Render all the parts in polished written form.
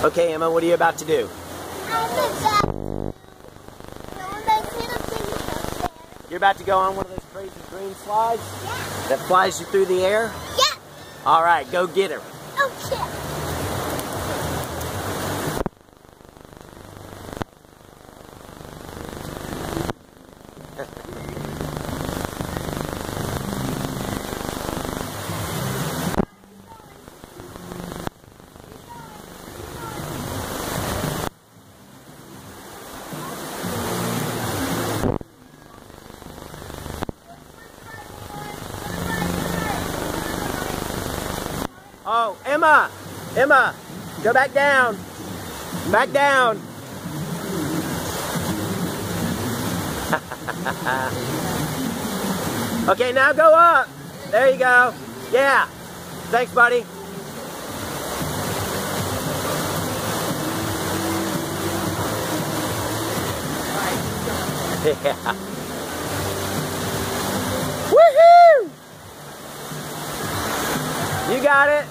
Okay, Emma, what are you about to do? You're about to go on one of those crazy green slides? Yeah. That flies you through the air? Yeah. All right, go get her. Okay. Oh, Emma! Emma! Go back down! Back down! Okay, now go up! There you go! Yeah! Thanks, buddy! Yeah! Woohoo! You got it!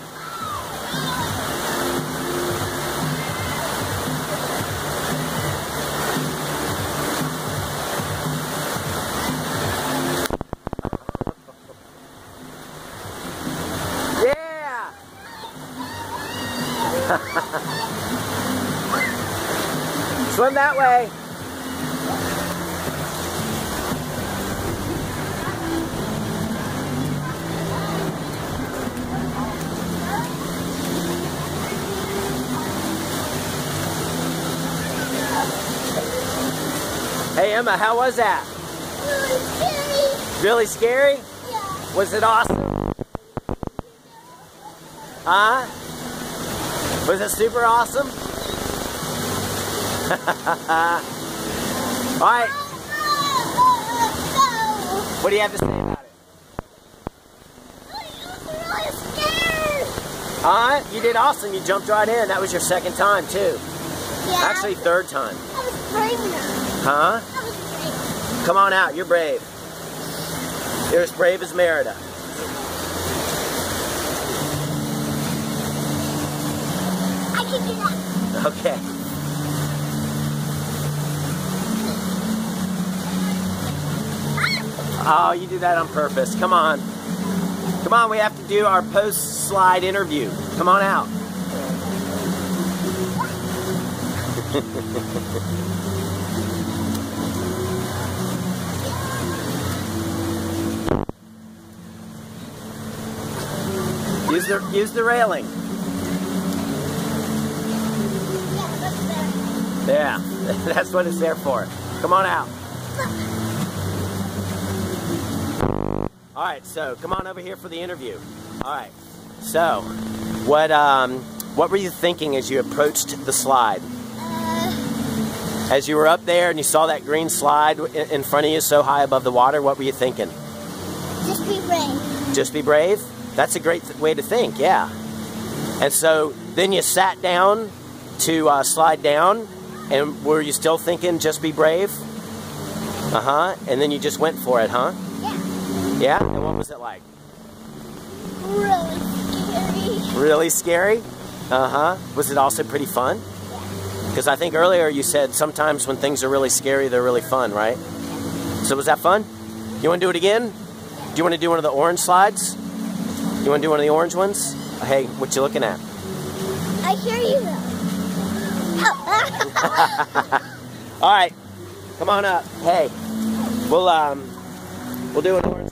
Yeah! Swim that way. Hey Emma, how was that? Really scary. Really scary? Yeah. Was it awesome? Huh? Was it super awesome? Alright. What do you have to say about it? Really scared. Huh? You did awesome. You jumped right in. That was your second time too. Yeah. Actually, third time. I was brave enough. Huh? I was brave. Come on out. You're brave. You're as brave as Merida. I can do that. Okay. Oh, you did that on purpose. Come on. Come on, we have to do our post-slide interview. Come on out. Use the railing. Yeah, that's better. Yeah, that's what it's there for. Come on out. All right, so come on over here for the interview. All right. So, what were you thinking as you approached the slide? As you were up there and you saw that green slide in front of you so high above the water, what were you thinking? Just be brave. Just be brave? That's a great way to think, yeah. And so then you sat down to slide down, and were you still thinking just be brave? Uh-huh. And then you just went for it, huh? Yeah. Yeah? And what was it like? Really scary. Really scary? Uh-huh. Was it also pretty fun? Because I think earlier you said sometimes when things are really scary, they're really fun, right? So was that fun? You want to do it again? Do you want to do one of the orange slides? You want to do one of the orange ones? Hey, what you looking at? I hear you though. All right, come on up. Hey, we'll do an orange.